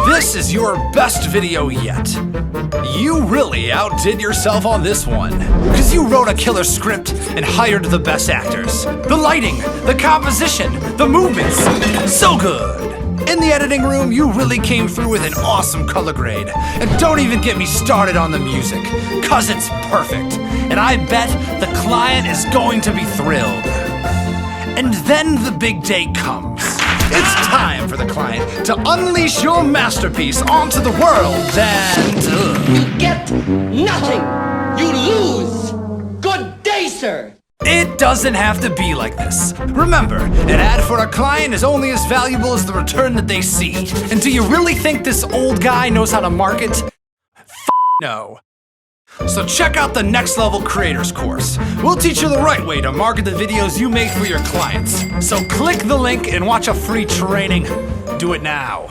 This is your best video yet. You really outdid yourself on this one, because you wrote a killer script and hired the best actors. The lighting, the composition, the movements, so good. In the editing room, you really came through with an awesome color grade. And don't even get me started on the music, cause it's perfect. And I bet the client is going to be thrilled. And then the big day comes. It's time for the client to unleash your masterpiece onto the world and... You get nothing! You lose! Good day, sir! It doesn't have to be like this. Remember, an ad for a client is only as valuable as the return that they see. And do you really think this old guy knows how to market? No. So check out the Next Level Creators course. We'll teach you the right way to market the videos you make for your clients. So click the link and watch a free training. Do it now.